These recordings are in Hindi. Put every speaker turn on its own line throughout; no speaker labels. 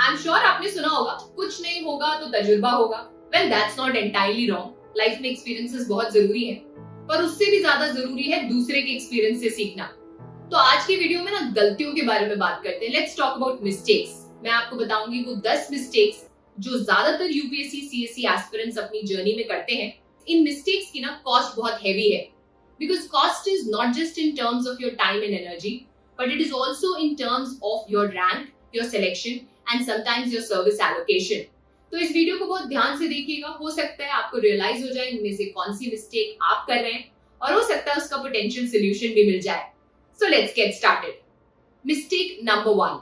आई एम श्योर आपने सुना होगा, कुछ नहीं होगा तो तजुर्बा होगा। Well that's not entirely wrong. Life में एक्सपीरियंसेस बहुत जरूरी है, पर उससे भी ज्यादा जरूरी है दूसरे के एक्सपीरियंस से सीखना। तो आज की वीडियो में ना गलतियों के बारे में बात करते हैं। Let's talk about mistakes. मैं आपको बताऊंगी वो 10 मिस्टेक्स जो ज्यादातर यूपीएससी सीएससी एस्पिरेंट्स अपनी जर्नी में करते हैं। इन मिस्टेक्स की ना कॉस्ट बहुत हैवी है, because cost is not just in terms of your time and energy, but it is also in terms of your rank, your selection and sometimes your service allocation. तो इस वीडियो को बहुत ध्यान से देखिएगा। हो सकता है आपको रियलाइज हो जाए इनमें से कौन सी मिस्टेक आप कर रहे हैं, और हो सकता है उसका पोटेंशियल सोल्यूशन भी मिल जाए। So let's get started. Mistake number 1,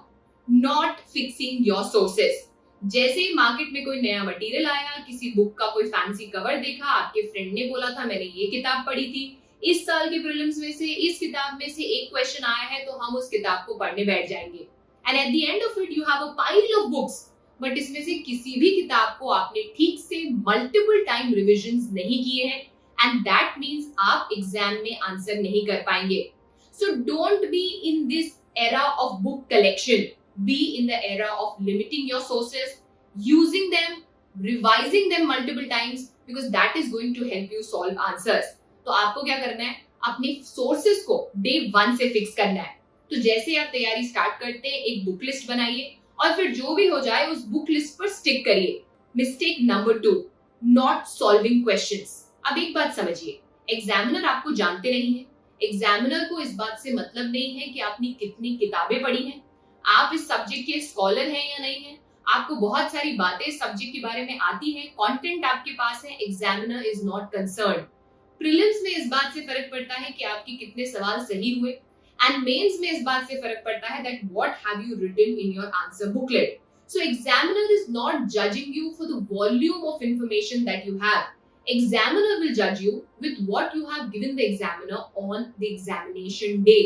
not fixing your sources. जैसे ही मार्केट में कोई नया मटेरियल आया, किसी बुक का कोई फैंसी कवर देखा, आपके फ्रेंड ने बोला था मैंने ये किताब पढ़ी थी, इस साल के प्रीलिम्स में से इस किताब में से एक क्वेश्चन आया है, तो हम उस किताब को पढ़ने बैठ जाएंगे। And at the end of it you have a pile of books, but इसमें से किसी भी किताब को आपने ठीक से मल्टीपल टाइम रिविजन्स नहीं किए हैं, एंड दैट मींस आप एग्जाम में आंसर नहीं कर पाएंगे। So don't be in this era of book collection. Be in the era of limiting your sources, using them, revising them multiple times, because that is going to help you solve answers. तो आपको क्या करना है, अपने sources को day 1 से fix करना है। तो जैसे आप तैयारी स्टार्ट करते हैं, एक बुक लिस्ट बनाइए और फिर जो भी हो जाए उस बुक लिस्ट पर स्टिक करिए। Mistake number 2, not solving questions. अब एक बात समझिए, एग्जामिनर आपको जानते नहीं है। एग्जामिनर को इस बात से मतलब नहीं है कि आपने कितनी किताबें पढ़ी हैं, आप इस सब्जेक्ट के स्कॉलर हैं या नहीं हैं, आपको बहुत सारी बातें सब्जेक्ट के बारे में आती हैं, कंटेंट आपके पास है। Examiner is not concerned. Prelims में इस बात से फर्क पड़ता है कि आपके कितने सवाल सही हुए, एंड मेंस में इस बात से फर्क पड़ता है that what have you written in your answer booklet. So examiner is not judging you for the volume of information that you have. Examiner will judge you with what you have given the examiner on the examination day.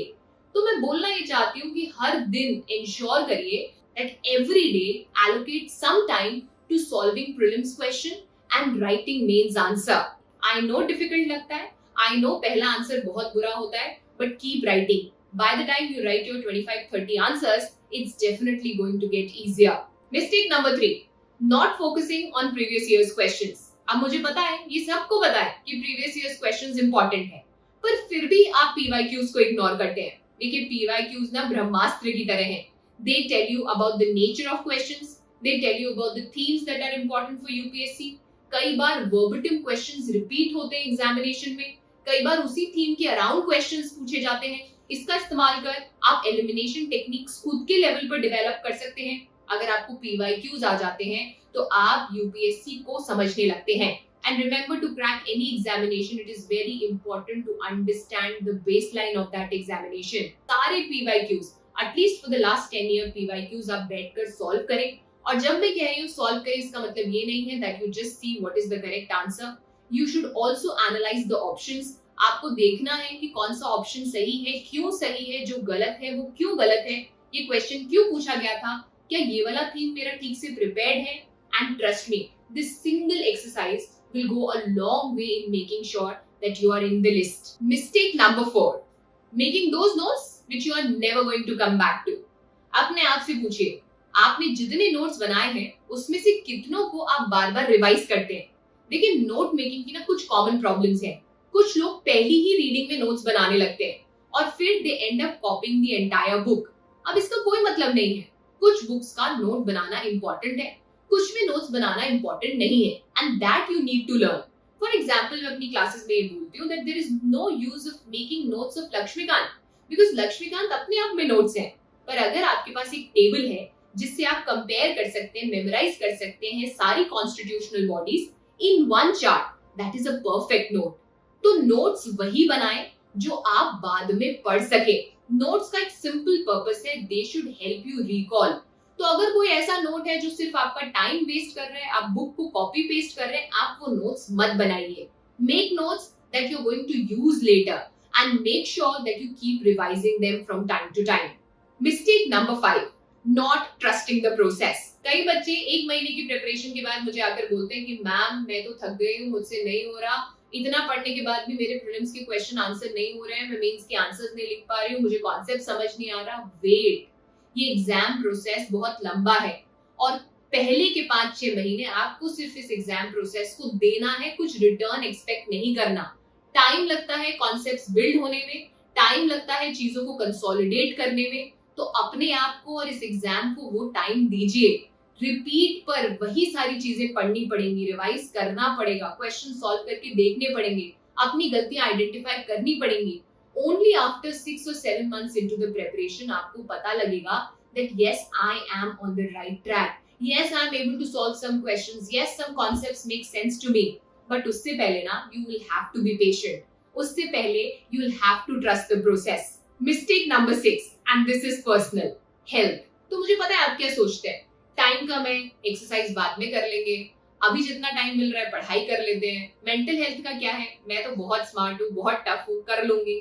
तो मैं बोलना ये चाहती हूँ कि हर दिन ensure करिए that every day allocate some time to solving prelims question and writing mains answer. I know difficult लगता है, I know पहला आंसर बहुत बुरा होता है, but keep writing. By the time you write your 25-30 answers, it's definitely going to get easier. Mistake number 3, not focusing on previous year's questions. अब मुझे पता है, ये सबको पता है कि प्रीवियस ईयर्स क्वेश्चंस इंपॉर्टेंट है, पर फिर भी आप पीवाईक्यूज को इग्नोर करते हैं। देखिए पीवाईक्यूज ना ब्रह्मास्त्र की तरह हैं। They tell you about the nature of questions, they tell you about the themes that are important for UPSC. कई बार वर्बटिम क्वेश्चंस रिपीट होते हैं एग्जामिनेशन में, कई बार उसी थीम के अराउंड क्वेश्चंस पूछे जाते हैं। इसका इस्तेमाल कर आप एलिमिनेशन टेक्निक्स खुद के लेवल पर डेवलप कर सकते हैं। अगर आपको पीवाईक्यूज आ जाते हैं तो आप यूपीएससी को समझने लगते हैं। And remember, to crack any examination it is very important to understand the baseline of that examination. सारे PYQs at least for the last 10 year PYQs आप बैठकर सॉल्व करें। और जब मैं कह रही हूँ सॉल्व करें, इसका मतलब ये नहीं है that you just see what is the correct answer. You should also analyse the options. आपको देखना है कि कौन सा ऑप्शन सही है, क्यों सही है, जो गलत है वो क्यों गलत है, ये क्वेश्चन क्यों पूछा गया था, क्या ये वाला थीम मेरा ठीक से प्रिपेयर्ड है। And trust me, this single exercise will go a long way in making sure that you are in the list. Mistake number 4, making those notes which you are never going to come back to. अपने आप से पूछिए, आपने जितने नोट्स बनाए हैं उसमें से कितनों को आप बार बार रिवाइज करते हैं। देखिए नोट मेकिंग की ना कुछ कॉमन प्रॉब्लम्स हैं। कुछ लोग पहली ही रीडिंग में नोट्स बनाने लगते हैं और फिर they end up copying the entire book. अब इसका कोई मतलब नहीं है। कुछ बुक्स का नोट बनाना इंपॉर्टेंट है, कुछ में नोट्स बनाना इंपॉर्टेंट नहीं है, and that you need to learn. For example, मैं अपनी क्लासेस में ये बोलती हूँ that there is no use of making notes of Laxmikanth, because Laxmikanth अपने आप में नोट्स हैं। पर अगर आपके पास एक टेबल है जिससे आप कंपेयर कर सकते हैं, मेमोराइज कर सकते हैं सारी constitutional bodies in one chart, that is a perfect note. तो नोट्स वही बनाएं जो आप बाद में पढ़ सके। नोट्स का एक सिंपल पर्पस है, they should help you recall. तो अगर कोई ऐसा नोट है जो सिर्फ आपका टाइम वेस्ट कर रहा है, आप बुक को कॉपी पेस्ट कर रहे हैं, आप वो नोट्स मत बनाइए। Make notes that you are going to use later and make sure that you keep revising them from time to time. Mistake number 5, not trusting the process. कई बच्चे 1 महीने की प्रिपरेशन के बाद मुझे आकर बोलते हैं कि मैम मैं तो थक गई हूँ, मुझसे नहीं हो रहा, इतना पढ़ने के बाद भी मेरे प्रीलिम्स के क्वेश्चन आंसर नहीं हो रहे हैं, मैं मेंस के आंसर्स नहीं लिख पा रही हूँ, मुझे कॉन्सेप्ट समझ नहीं आ रहा। वेट, ये एग्जाम प्रोसेस बहुत लंबा है और पहले के 5-6 महीने आपको सिर्फ इस एग्जाम प्रोसेस को देना है, कुछ रिटर्न एक्सपेक्ट नहीं करना। टाइम लगता है कॉन्सेप्ट्स बिल्ड होने में, टाइम लगता है चीजों को कंसोलिडेट करने में, तो अपने आप को और इस एग्जाम को वो टाइम दीजिए। रिपीट पर वही सारी चीजें पढ़नी पड़ेंगी, रिवाइज करना पड़ेगा, क्वेश्चन सॉल्व करके देखने पड़ेंगे, अपनी गलतियां आइडेंटिफाई करनी पड़ेंगी। Only after 6 or 7 months into the preparation आपको पता लगेगा that yes, I am on the right track. Yes, I am able to solve some questions. Yes, some concepts make sense to me. But उससे पहले ना, you will have to be patient. उससे पहले you will have to trust the process. Mistake number 6, and this is personal. Health. तो मुझे पता है आप क्या सोचते हैं, टाइम कम है, एक्सरसाइज बाद में कर लेंगे, अभी जितना टाइम मिल रहा है पढ़ाई कर लेते हैं, मेंटल हेल्थ का क्या है, मैं तो बहुत स्मार्ट हूँ, बहुत टफ हूँ, कर लूंगी।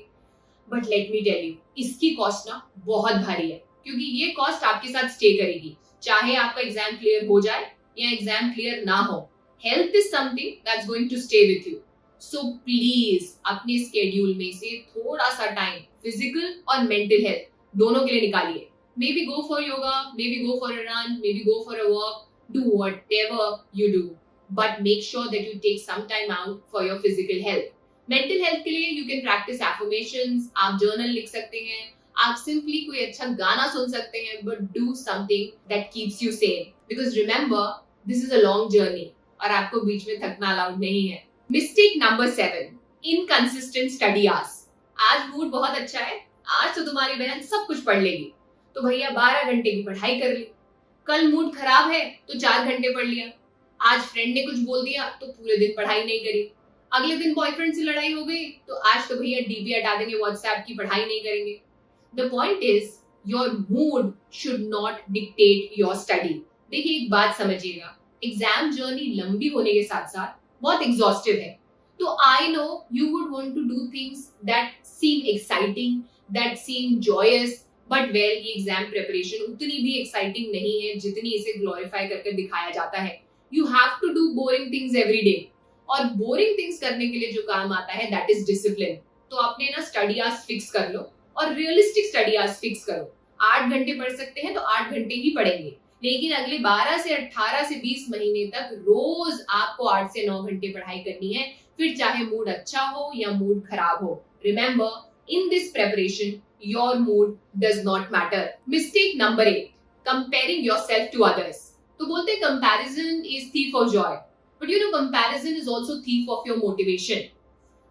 But let me tell you, इसकी कॉस्ट ना बहुत भारी है, क्योंकि ये कॉस्ट आपके साथ स्टे करेगी, चाहे आपका एग्जाम क्लियर हो जाए या एग्जाम क्लियर ना हो। Health is something that's going to stay with you. So please अपने स्केड्यूल में से थोड़ा सा टाइम फिजिकल और मेंटल हेल्थ दोनों के लिए निकालिए। Maybe go for yoga, maybe go for a run, maybe go for a walk, do whatever you do. But make sure that you take some time out for your physical health. Mental health के लिए you can practice affirmations, आप journal लिख सकते हैं, आप simply कोई अच्छा गाना सुन सकते हैं, but do something that keeps you sane. Because remember, this is a long journey और आपको बीच में थकना allowed नहीं है। Mistake number 7, inconsistent study hours. आज मूड बहुत अच्छा है, आज तो तुम्हारी बहन सब कुछ पढ़ लेगी, तो भैया 12 घंटे की पढ़ाई कर ली। कल मूड खराब है तो 4 घंटे पढ़ लिया। आज फ्रेंड ने कुछ बोल दिया तो पूरे दिन पढ़ाई नहीं करी। अगले दिन बॉयफ्रेंड से लड़ाई हो गई तो आज तो भैया डीपी हटा देंगे व्हाट्सएप की, पढ़ाई नहीं करेंगे। The point is your mood should not dictate your study. देखिए एक बात समझिएगा, एग्जाम जर्नी लंबी होने के साथ साथ बहुत एग्जॉस्टिव है। तो I know you would want to do things that seem exciting, that seem joyous, but well ये एग्जाम प्रिपरेशन उतनी भी एक्साइटिंग नहीं है जितनी इसे ग्लोरीफाई करके दिखाया जाता है। You have to do boring things every day, और बोरिंग थिंग्स करने के लिए जो काम आता है दैट इज डिसिप्लिन। तो अपने ना स्टडी आवर्स फिक्स कर लो और रियलिस्टिक स्टडी आवर्स फिक्स करो। 8 घंटे पढ़ सकते हैं तो 8 घंटे ही पढ़ेंगे, लेकिन अगले 12 से 18 से 20 महीने तक रोज आपको 8 से 9 घंटे पढ़ाई करनी है, फिर चाहे मूड अच्छा हो या मूड खराब हो। Remember, in this preparation your mood does not matter. Mistake number 8, comparing yourself to others. तो बोलते हैं comparison is thief of joy, but you know comparison is also thief of your motivation.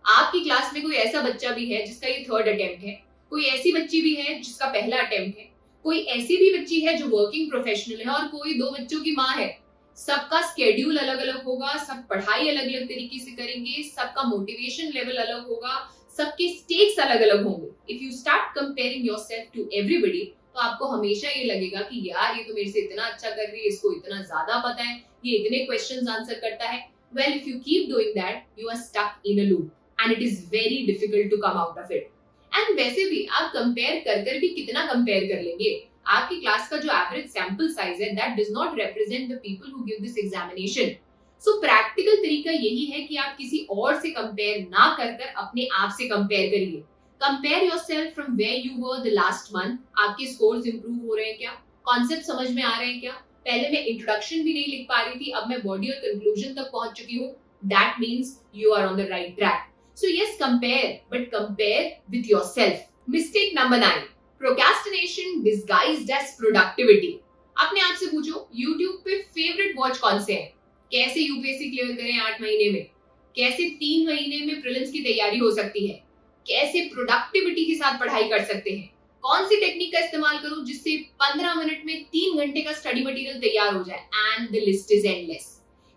आपकी क्लास में कोई ऐसा बच्चा भी है जिसका ये 3rd अटेम्प्ट है, कोई ऐसी बच्ची भी है जिसका पहला अटेम्प्ट है, कोई ऐसी भी बच्ची है जो वर्किंग प्रोफेशनल है और कोई 2 बच्चों की माँ है। सबका स्केड्यूल अलग अलग होगा, सब पढ़ाई अलग अलग तरीके से करेंगे, सबका मोटिवेशन लेवल अलग होगा, सबके स्टेक्स अलग अलग होंगे। If you start comparing yourself to everybody, तो आपको हमेशा ये लगेगा कि यार ये तो मेरे से इतना अच्छा कर रही है, इसको इतना ज्यादा पता है, ये इतने क्वेश्चंस आंसर करता है। Well, if you keep doing that, you are stuck in a loop and it is very difficult to come out of it. And वैसे भी आप कंपेयर कर भी कितना कंपेयर कर लेंगे? आपकी क्लास का जो एवरेज सैंपल साइज है that does not represent the people who give this examination. So practical तरीका यही है कि आप किसी और से कंपेयर ना कर अपने आप से कंपेयर करिए। Compare yourself from where you were the last month. आपके स्कोर्स इंप्रूव हो रहे हैं क्या? कॉन्सेप्ट समझ में आ रहे हैं क्या? पहले मैं इंट्रोडक्शन भी नहीं लिख पा रही थी, अब मैं बॉडी और कंक्लूजन तक पहुंच चुकी हूँ। That means you are on the right track. So yes, compare, but compare with yourself. Mistake number 9, procrastination disguised as productivity. अपने आप से पूछो, YouTube पे फेवरेट वॉच कौन से हैं? कैसे यूपीएससी क्लियर करें 8 महीने में? कैसे 3 महीने में प्रीलिम्स की तैयारी हो सकती है? कैसे प्रोडक्टिविटी के साथ पढ़ाई कर सकते हैं? कौन सी टेक्निक का इस्तेमाल करूं जिससे 15 मिनट में 3 घंटे का स्टडी मटेरियल तैयार हो जाए? And the list is endless.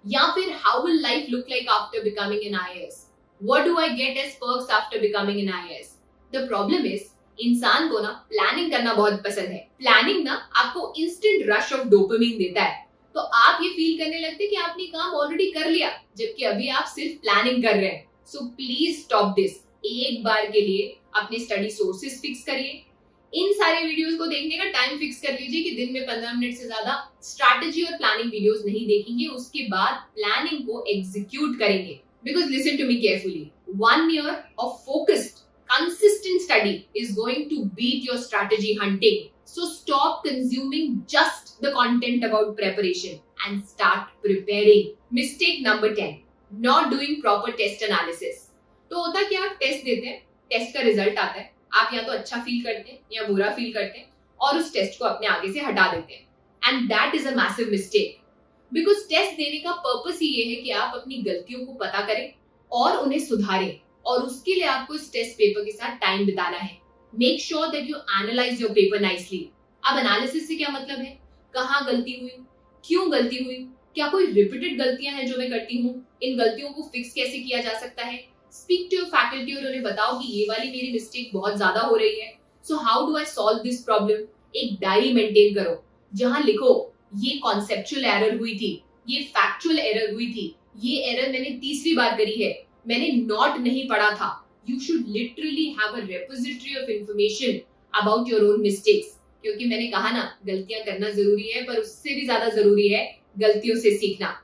या फिर how will life look like after becoming an IAS? What do I get as perks after becoming an IAS? The problem is, इंसान को ना प्लानिंग करना बहुत पसंद है। प्लानिंग ना आपको इंस्टेंट रश ऑफ डोपामिन देता है, तो आप ये फील करने लगते कि आपने काम ऑलरेडी कर लिया, जबकि अभी आप सिर्फ प्लानिंग कर रहे हैं। So please stop this. एक बार के लिए अपने स्टडी सोर्सेज फिक्स करिए। इन सारे वीडियोस को देखने का टाइम फिक्स कर लीजिए कि दिन में 15 मिनट से ज्यादा स्ट्रैटेजी और प्लानिंग वीडियोस नहीं देखेंगे। उसके बाद प्लानिंग को एग्जीक्यूट करेंगे। Because listen to me carefully, 1 year of focused, consistent study is going to beat your strategy hunting. So stop consuming just the content about preparation and start preparing. Mistake number 10, not doing proper test analysis. तो होता क्या, टेस्ट देते हैं, टेस्ट का रिजल्ट आता है, आप या तो अच्छा फील करते हैं या बुरा फील करते हैं और उस टेस्ट को अपने आगे से हटा देते हैं. And that is a massive mistake, because test देने का पर्पस ही ये है कि आप अपनी गलतियों को पता करें और उन्हें सुधारें, और उसके लिए आपको इस टेस्ट पेपर के साथ टाइम बिताना है. Make sure that you analyse your paper nicely. अब एनालिसिस से क्या मतलब है, कहाँ गलती हुई, क्यों गलती हुई, क्या कोई रिपीटेड गलतियां हैं जो मैं करती हूँ, इन गलतियों को फिक्स कैसे किया जा सकता है. स्पीक टू योर फैकल्टी और उन्हें बताओ कि ये वाली मेरी मिस्टेक बहुत ज्यादा हो रही है, so how do I solve this problem. एक डायरी मेंटेन करो जहां लिखो ये कॉन्सेप्चुअल एरर हुई थी, ये फैक्चुअल एरर हुई थी, ये एरर मैंने तीसरी बार करी है, मैंने नोट नहीं पढ़ा था. You should literally have a repository of information about your own mistakes. क्योंकि मैंने कहा ना, गलतियां करना जरूरी है, पर उससे भी ज्यादा जरूरी है गलतियों से सीखना.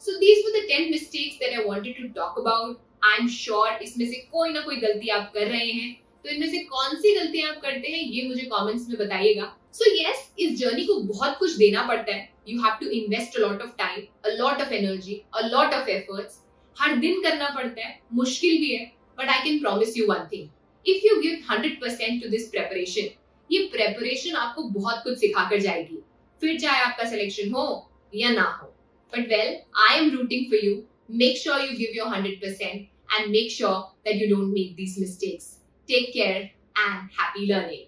So these were the 10 mistakes that I wanted to talk about. I am sure इसमें से कोई ना कोई गलती आप कर रहे हैं, तो इनमें से कौन सी गलतियां आप करते हैं ये मुझे कमेंट्स में बताइएगा. सो यस, इस जर्नी को बहुत कुछ देना पड़ता है. You have to invest a lot of time, a lot of energy, a lot of efforts. हर दिन करना पड़ता है, मुश्किल भी है, but I can promise you one thing, if you give 100% to this preparation, ये प्रेपरेशन आपको बहुत कुछ सिखा कर जाएगी, फिर चाहे आपका सिलेक्शन हो या ना हो. But well, I am rooting for you. Make sure you give your 100% and make sure that you don't make these mistakes. Take care and happy learning.